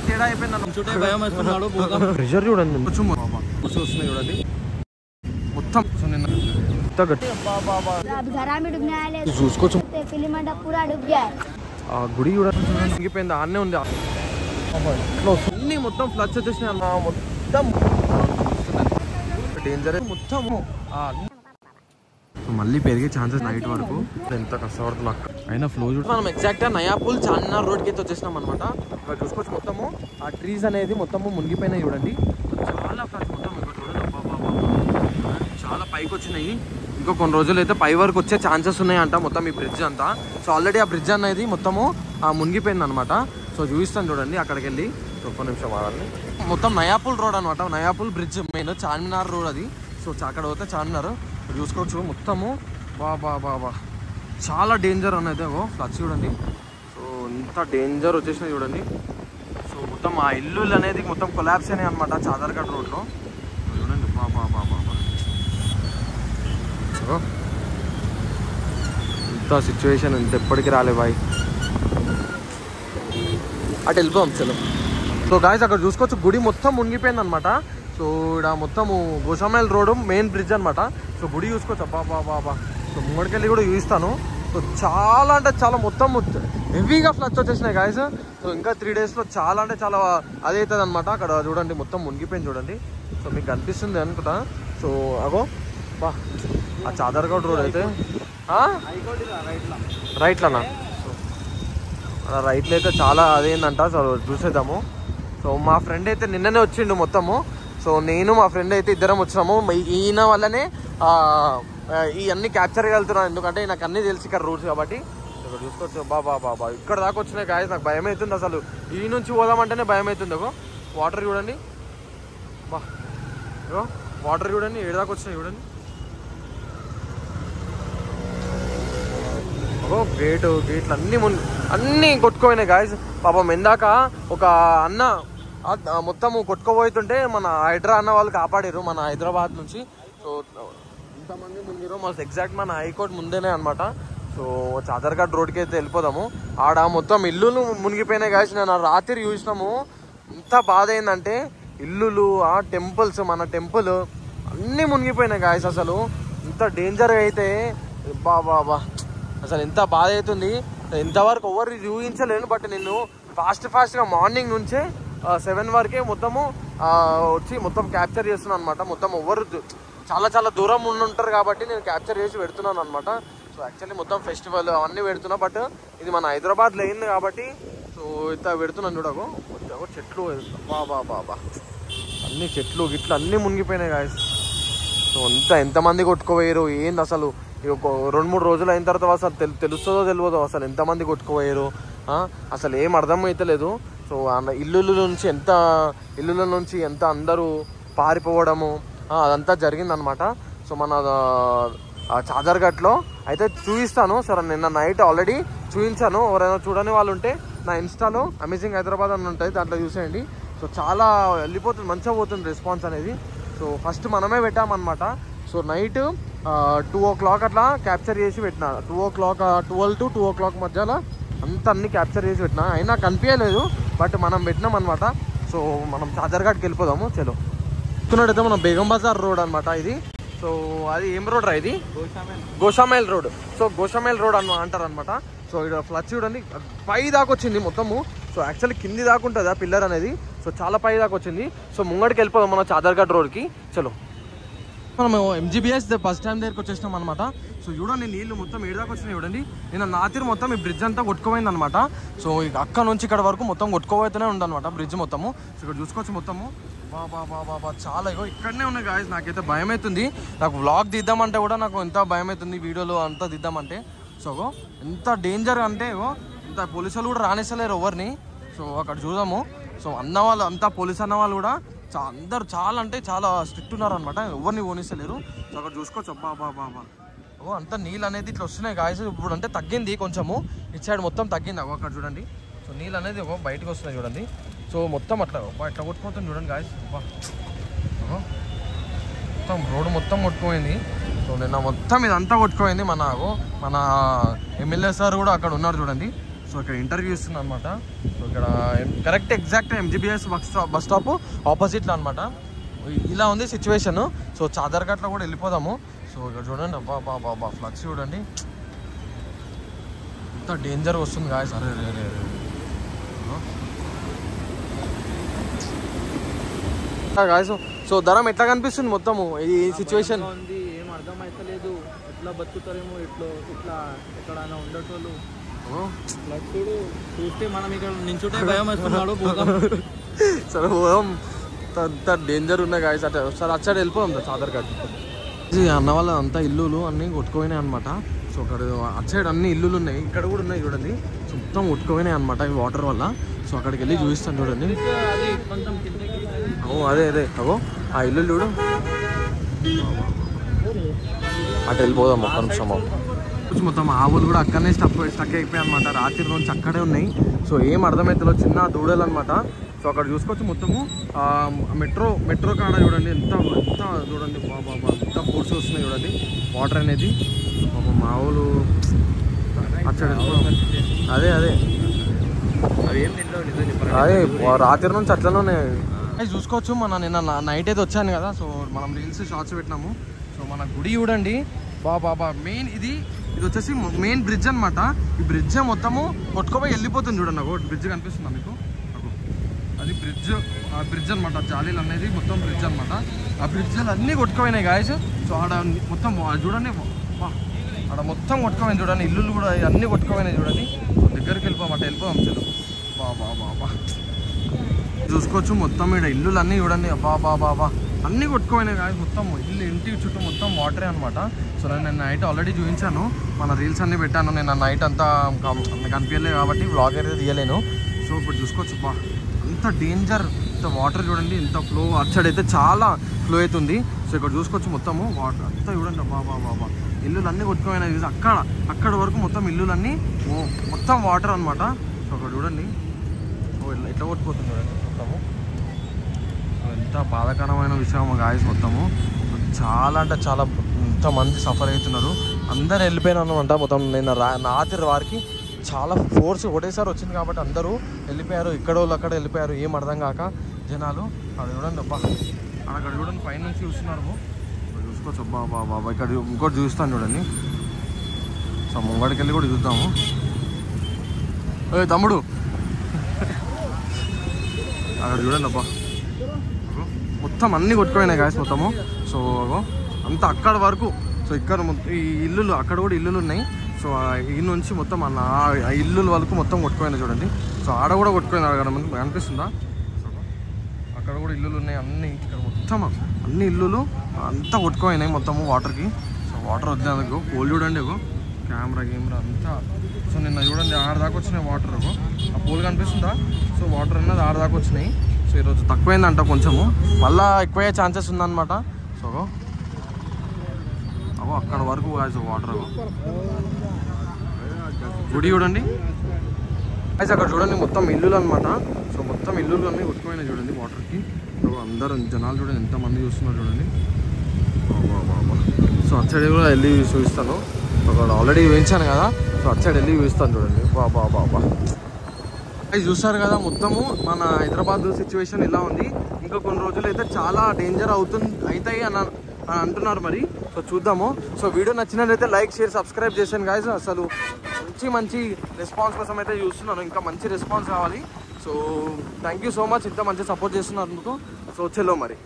తేడా అయిపోయింది. ప్రెషర్ చూడండి వస్తున్నాయి చూడండి మొత్తం. చూసుకోవచ్చు ఆ గుడి చూడండి ఇంగిపోయింది, ఆడనే ఉంది అన్ని మొత్తం ఫ్లడ్స్ వచ్చేసినాయి అన్న. మొత్తం డేంజర్ మొత్తం మళ్ళీ పెరిగే ఛాన్సెస్ నైట్ వరకు. ఎంత కష్టపడుతుంది అక్క అయినా ఫ్లో చూడ. మనం ఎగ్జాక్ట్ గా నయాపూల్ చార్మినార్ రోడ్ కి అయితే వచ్చేసినాం అనమాట. ఇక్కడ చూసుకోవచ్చు మొత్తము ఆ ట్రీస్ అనేది మొత్తము మునిగిపోయినాయి చూడండి. చాలా ఫ్లడ్స్ మొత్తం చాలా పైకి వచ్చినాయి. ఇంకో కొన్ని రోజులు అయితే పై వరకు వచ్చే ఛాన్సెస్ ఉన్నాయంట మొత్తం ఈ బ్రిడ్జ్ అంతా. సో ఆల్రెడీ ఆ బ్రిడ్జ్ అనేది మొత్తము మునిగిపోయింది అనమాట. సో చూపిస్తాను చూడండి అక్కడికి వెళ్ళి. ఒక్క నిమిషం ఆగాలి. మొత్తం నయాపూల్ రోడ్ అనమాట. Nayapul bridge main Charminar road అది. సో అక్కడ పోతే చార్మినార్ చూసుకోవచ్చు మొత్తము. బాబా చాలా డేంజర్ అనేది ఫ్లడ్స్ చూడండి. సో ఇంత డేంజర్ వచ్చేసినాయి చూడండి. సో మొత్తం ఆ ఇల్లు అనేది మొత్తం కొలాప్స్ అయినాయి అనమాట చాదర్ఘాట్ రోడ్లో చూడండి. బాబా ఇంత సిచ్యువేషన్ ఇంత ఎప్పటికీ రాలే బాయ్. అటు వెళ్ళిపోం చలో. సో గాయస్ అక్కడ చూసుకోవచ్చు గుడి మొత్తం మునిగిపోయింది అనమాట. సో ఇక్కడ మొత్తము గోషామైల్ రోడ్ మెయిన్ బ్రిడ్జ్ అనమాట. సో గుడి చూసుకోవచ్చు. బాబా సో ముంగడికెళ్ళి కూడా చూపిస్తాను. సో చాలా అంటే చాలా మొత్తం హెవీగా ఫ్లడ్స్ వచ్చేసినాయి గాయస్. సో ఇంకా 3 daysలో చాలా అంటే చాలా అదే అవుతుంది అనమాట. అక్కడ చూడండి మొత్తం మునిగిపోయింది చూడండి. సో మీకు కనిపిస్తుంది అనుకుంటా. సో అగో బా ఆ చాదర్ఘాట్ రోడ్ అయితే రైట్లోనా. సో అలా రైట్లో అయితే చాలా అదేందంట. సో చూసేద్దాము. సో మా ఫ్రెండ్ అయితే నిన్ననే వచ్చిండు మొత్తము. సో నేను మా ఫ్రెండ్ అయితే ఇద్దరం వచ్చినాము. ఈయన వల్లనే ఇవన్నీ క్యాప్చర్ చేయగలుగుతున్నాను, ఎందుకంటే నాకు అన్నీ తెలిసి ఇక్కడ రూట్స్ కాబట్టి. ఇక్కడ చూసుకోవచ్చు. బాబా ఇక్కడ దాకా వచ్చినాయి గాయస్. నాకు భయం అవుతుంది అసలు. ఈ నుంచి పోదామంటేనే భయం అవుతుంది. ఒక వాటర్ చూడండి. బా వాటర్ చూడండి ఏడు దాకా వచ్చినాయి చూడండి. గేట్లు అన్నీ కొట్టుకుపోయినాయి గాయస్. పాపం ఎందాక ఒక అన్న మొత్తము కొట్టుకోబోతుంటే మన హైడ్రా అన్న వాళ్ళు కాపాడారు మన హైదరాబాద్ నుంచి. సో ఇంతమంది ముందు మాకు ఎగ్జాక్ట్ మన హైకోర్టు ముందేనే అనమాట. సో చాదర్ఘాట్ రోడ్కి అయితే వెళ్ళిపోదాము. ఆడ మొత్తం ఇల్లులు మునిగిపోయినాయి గాయస్. నేను రాత్రి చూసినాము. ఎంత బాధ అయిందంటే ఇల్లులు ఆ టెంపుల్స్ మన టెంపుల్ అన్నీ మునిగిపోయినాయి గాయస్. అసలు ఇంత డేంజర్గా అయితే బాబా అసలు ఎంత బాధ అవుతుంది. ఇంతవరకు ఎవరు చూపించలేను. బట్ నేను ఫాస్ట్గా మార్నింగ్ నుంచే 7 వరకే మొత్తము వచ్చి మొత్తం క్యాప్చర్ చేస్తున్నాను అనమాట. మొత్తం ఎవరు చాలా దూరం ఉంటారు కాబట్టి నేను క్యాప్చర్ చేసి పెడుతున్నాను అనమాట. సో యాక్చువల్లీ మొత్తం ఫెస్టివల్ అవన్నీ పెడుతున్నా. బట్ ఇది మన హైదరాబాద్లో అయింది కాబట్టి సో ఇంత పెడుతున్నాను చూడకు. చెట్లు బాబా అన్ని చెట్లు గిట్లు అన్నీ మునిగిపోయినాయి గాయస్. సో ఎంతమంది కొట్టుకోపోయారు ఏంది అసలు. 2-3 రోజులు అయిన తర్వాత అసలు తెలుస్తుందో తెలియదో అసలు ఎంతమంది కొట్టుకుపోయారు అసలు ఏం అర్థం అయితే లేదు. సో ఇల్లుల నుంచి ఎంత అందరూ పారిపోవడము అదంతా జరిగిందనమాట. సో మన చాదర్ఘాట్లో అయితే చూపిస్తాను. సరే నిన్న నైట్ ఆల్రెడీ చూపించాను. ఎవరైనా చూడని వాళ్ళు ఉంటే నా ఇన్స్టాలో అమేజింగ్ హైదరాబాద్ అని ఉంటుంది, దాంట్లో చూసేయండి. సో చాలా వెళ్ళిపోతుంది, మంచిగా పోతుంది రెస్పాన్స్ అనేది. సో ఫస్ట్ మనమే పెట్టామన్నమాట. సో నైట్ 2 o'clock అట్లా క్యాప్చర్ చేసి పెట్టిన. 12 to 2 o'clock మధ్యలో అన్ని క్యాప్చర్ చేసి పెట్టిన. అయినా కనిపించలేదు, బట్ మనం పెట్టినాం అనమాట. సో మనం చాదర్ఘాట్కి వెళ్ళిపోదాము చలో. చూస్తున్నట్టయితే మన బేగం బజార్ రోడ్ అనమాట ఇది. సో అది ఏం రోడ్ రా ఇది? Goshamahal road. So Goshamahal road అంటారు అనమాట. సో ఇక్కడ ఫ్లడ్స్ చూడండి పై దాకా వచ్చింది మొత్తము. సో యాక్చువల్లీ కింది దాకా ఉంటుంది ఆ పిల్లర్ అనేది. సో చాలా పై దాకా వచ్చింది. సో ముంగడికి వెళ్ళిపోదాం మన చాదర్ఘాట్ రోడ్కి చలో. మనం MGBS ఫస్ట్ టైం దగ్గరికి వచ్చేసినాం అనమాట. సో చూడండి నీళ్ళు మొత్తం ఏడు దాకా వచ్చినాయి చూడండి. నేను రాత్రి మొత్తం ఈ బ్రిడ్జ్ అంతా కొట్టుకుపోయింది అనమాట. సో అక్కడ నుంచి ఇక్కడ వరకు మొత్తం కొట్టుకోబోతూనే ఉందన్నమాట బ్రిడ్జ్ మొత్తము. సో ఇక్కడ చూసుకోవచ్చు మొత్తము బాబా చాలా ఇక్కడనే ఉన్నాయి గాయస్. నాకైతే భయం అవుతుంది. నాకు వ్లాగ్ తీద్దామంటే కూడా నాకు ఎంత భయం అవుతుంది, వీడియోలు అంతా తీద్దామంటే. సో ఎంత డేంజర్ అంటే ఇంత పోలీసులు కూడా రానిస్తలేరు ఎవరిని. సో అక్కడ చూద్దాము. సో అన్నవాళ్ళు అంతా పోలీస్ అన్న వాళ్ళు కూడా అందరు చాలా అంటే చాలా స్ట్రిక్ట్ ఉన్నారనమాట, ఎవరిని పోనిస్తలేరు. సో అక్కడ చూసుకోవచ్చు బాబా అంతా నీళ్ళు అనేది ఇట్లా వస్తున్నాయి గాయస్. ఇప్పుడు అంటే తగ్గింది కొంచెము, ఇటు సైడ్ మొత్తం తగ్గింది. అక్కడ చూడండి. సో నీళ్ళు అనేది బయటకు వస్తున్నాయి చూడండి. సో మొత్తం అట్లా ఇట్లా కొట్టుకుపోతుంది చూడండి గాయస్. మొత్తం రోడ్డు మొత్తం కొట్టుకుపోయింది. సో నిన్న మొత్తం ఇదంతా కొట్టుకుపోయింది. మన ఎమ్మెల్యే సార్ కూడా అక్కడ ఉన్నారు చూడండి. సో ఇక్కడ ఇంటర్వ్యూ ఇస్తున్నాను అనమాట. సో ఇక్కడ correct exact MGBS bus stop ఆపోజిట్లో అనమాట. ఇలా ఉంది సిచ్యువేషన్. సో చాదర్ఘాట్లో కూడా వెళ్ళిపోదాము. సో ఇక్కడ చూడండి, అబ్బా బాబా బా ఫ్లక్స్ చూడండి, ఎంత డేంజర్ వస్తుంది గాయస్. అరే రే రే గాయస్. సో ధరం ఎట్లా కనిపిస్తుంది మొత్తము ఈ సిచ్యువేషన్? ఏం అర్థమైతలేదు, ఎట్లా బతుకుతారేమో ఇట్లా ఎక్కడైనా ఉండేటోళ్ళు. చూస్తే మనం ఇక్కడ నించుంటే భయం వేస్తున్నాడు. సరే పోదాం, అంత డేంజర్ ఉన్నాయి గాయస్. అట్లా ఒకసారి అచ్చాడు వెళ్ళిపోదాం చాదర్ఘాట్. అన్న వాళ్ళ అంతా ఇల్లులు అన్నీ కొట్టుకుపోయినాయి అనమాట. సో అక్కడ అటు సైడ్ అన్ని ఇల్లులు ఉన్నాయి, ఇక్కడ కూడా ఉన్నాయి చూడండి. సో మొత్తం కొట్టుకుపోయినాయి అనమాట ఈ వాటర్ వల్ల. సో అక్కడికి వెళ్ళి చూపిస్తాను చూడండి. అదే అగో ఆ ఇల్లు చూడు, అటు వెళ్ళిపోదాం ఒక్క నిమిషం. మొత్తం ఆవులు కూడా అక్కడనే స్టక్ అయిపోయాయి అనమాట. రాత్రి నుంచి అక్కడే ఉన్నాయి. సో ఏం అర్థమవుతుందో, చిన్న దూడలు అనమాట. సో అక్కడ చూసుకోవచ్చు మొత్తము మెట్రో కాడ చూడండి, ఎంత చూడండి బాబా ఎంత ఫోర్స్ వస్తున్నాయి చూడండి వాటర్ అనేది. మా ఆవులు అక్కడ అదే రాత్రి నుంచి అట్లనే ఉన్నాయి. చూసుకోవచ్చు, నిన్న నైట్ అయితే వచ్చాను కదా. సో మనం రీల్స్ షార్ట్స్ పెట్టినాము. సో మన గుడి చూడండి బాబా, మెయిన్ ఇది వచ్చేసి మెయిన్ బ్రిడ్జ్ అనమాట. ఈ బ్రిడ్జ్ మొత్తము కొట్టుకోపోయి వెళ్ళిపోతుంది చూడండి. నాకు బ్రిడ్జ్ కనిపిస్తుందా మీకు? అది బ్రిడ్జ్ అనమాట. జాలీలు అనేది మొత్తం బ్రిడ్జ్ అనమాట. ఆ బ్రిడ్జ్లు అన్నీ కొట్టుకుపోయినాయి గాయస్. సో ఆడ మొత్తం చూడండి, ఆడ మొత్తం కొట్టుకుపోయింది చూడండి. ఇల్లులు కూడా అన్నీ కొట్టుకుపోయినాయి చూడండి. సో దగ్గరికి వెళ్ళిపోదాం చలో. బాబా చూసుకోవచ్చు మొత్తం ఇక్కడ ఇల్లులు అన్నీ చూడండి. బాబా అన్నీ కొట్టుకుపోయినాయి గాయస్. మొత్తం ఇంటి చుట్టూ మొత్తం వాటరే అనమాట. సో నేను నైట్ ఆల్రెడీ చూపించాను, మన రీల్స్ అన్నీ పెట్టాను. నేను నైట్ అంతా కనిపించలేదు కాబట్టి వ్లాగ్ అయితే తీయలేను. సో ఇప్పుడు చూసుకోవచ్చు అంత డేంజర్, ఇంత వాటర్ చూడండి, ఇంత ఫ్లో. అటు సైడ్ అయితే చాలా ఫ్లో అవుతుంది. సో ఇక్కడ చూసుకోవచ్చు మొత్తము వాటర్ అంతా చూడండి. బాబా ఇల్లులు అన్నీ కొట్టుకుపోయినాయి. అక్కడ వరకు మొత్తం ఇల్లులన్నీ మొత్తం వాటర్ అనమాట. సో అక్కడ చూడండి ఎట్లా కొట్టుకుపోతుంది చూడండి మొత్తము. ఎంత బాధాకరమైన విషయం గాయస్. మొత్తము చాలా అంటే చాలా ఎంతమంది సఫర్ అవుతున్నారు. అందరు వెళ్ళిపోయినాను అనమాట. మొత్తం నిన్న రాత్రి వారికి చాలా ఫోర్స్ ఒకటేసారి వచ్చింది కాబట్టి అందరూ వెళ్ళిపోయారు. ఇక్కడ వాళ్ళు అక్కడ వెళ్ళిపోయారు. ఏం అర్థం కాక జనాలు. అది చూడండి అక్కడ చూడండి, పైన నుంచి చూస్తున్నారు. చూసుకోవచ్చు బాబా. ఇక్కడ ఇంకోటి చూస్తాను చూడండి. సో ముంగడికి వెళ్ళి కూడా చూద్దాము. తమ్ముడు అక్కడ చూడండి మొత్తం అన్నీ కొట్టుకుపోయినాయి గాయస్ మొత్తము. సో అంతా అక్కడ వరకు. సో ఇక్కడ ఈ ఇల్లులు, అక్కడ కూడా ఇల్లులు ఉన్నాయి. సో ఈ నుంచి మొత్తం ఆ ఇల్లుల వరకు మొత్తం కొట్టుకుపోయినాయి చూడండి. సో ఆడ కూడా కొట్టుకుపోయినాయి, అక్కడ మనకు కనిపిస్తుందా? అక్కడ కూడా ఇల్లులు ఉన్నాయి అన్నీ. ఇక్కడ మొత్తం అన్ని ఇల్లులు అంతా కొట్టుకుపోయినాయి మొత్తము వాటర్కి. సో వాటర్ వద్దేందుకు పోల్ చూడండి, కెమెరా అంతా. సో నిన్న చూడండి ఆడదాకా వచ్చినాయి వాటర్. ఆ పోల్ కనిపిస్తుందా? సో వాటర్ అన్నది ఆడదాకా వచ్చినాయి. సో ఈరోజు తక్కువైందంట కొంచెము, మళ్ళీ ఎక్కువయ్యే ఛాన్సెస్ ఉందన్నమాట. సో అక్కడ వరకు వాటర్. గుడి చూడండి అయితే అక్కడ చూడండి మొత్తం ఇల్లులు అనమాట. సో మొత్తం ఇల్లులు అన్నీ కొట్టుకుపోయినాయి చూడండి వాటర్కి. సో అందరూ జనాలు చూడండి ఎంతమంది చూస్తున్నారు చూడండి. సో అటు సైడ్ కూడా వెళ్ళి చూపిస్తాను. అక్కడ ఆల్రెడీ వేయించాను కదా. సో అటు సైడ్ వెళ్ళి చూపిస్తాను చూడండి. బాబా అది చూస్తారు కదా మొత్తము మన హైదరాబాద్ సిచ్యువేషన్ ఇలా ఉంది. ఇంకా కొన్ని రోజులు అయితే చాలా డేంజర్ అవుతాయి అని అంటున్నారు మరి. సో చూద్దాము. సో వీడియో నచ్చినట్లయితే లైక్, షేర్, సబ్స్క్రైబ్ చేశాను గాయస్. అసలు మంచి రెస్పాన్స్ కోసం అయితే చూస్తున్నాను. ఇంకా మంచి రెస్పాన్స్ కావాలి. So thank you so much, ఇంత మంచి సపోర్ట్ చేస్తున్నందుకు. సో చలో మరి.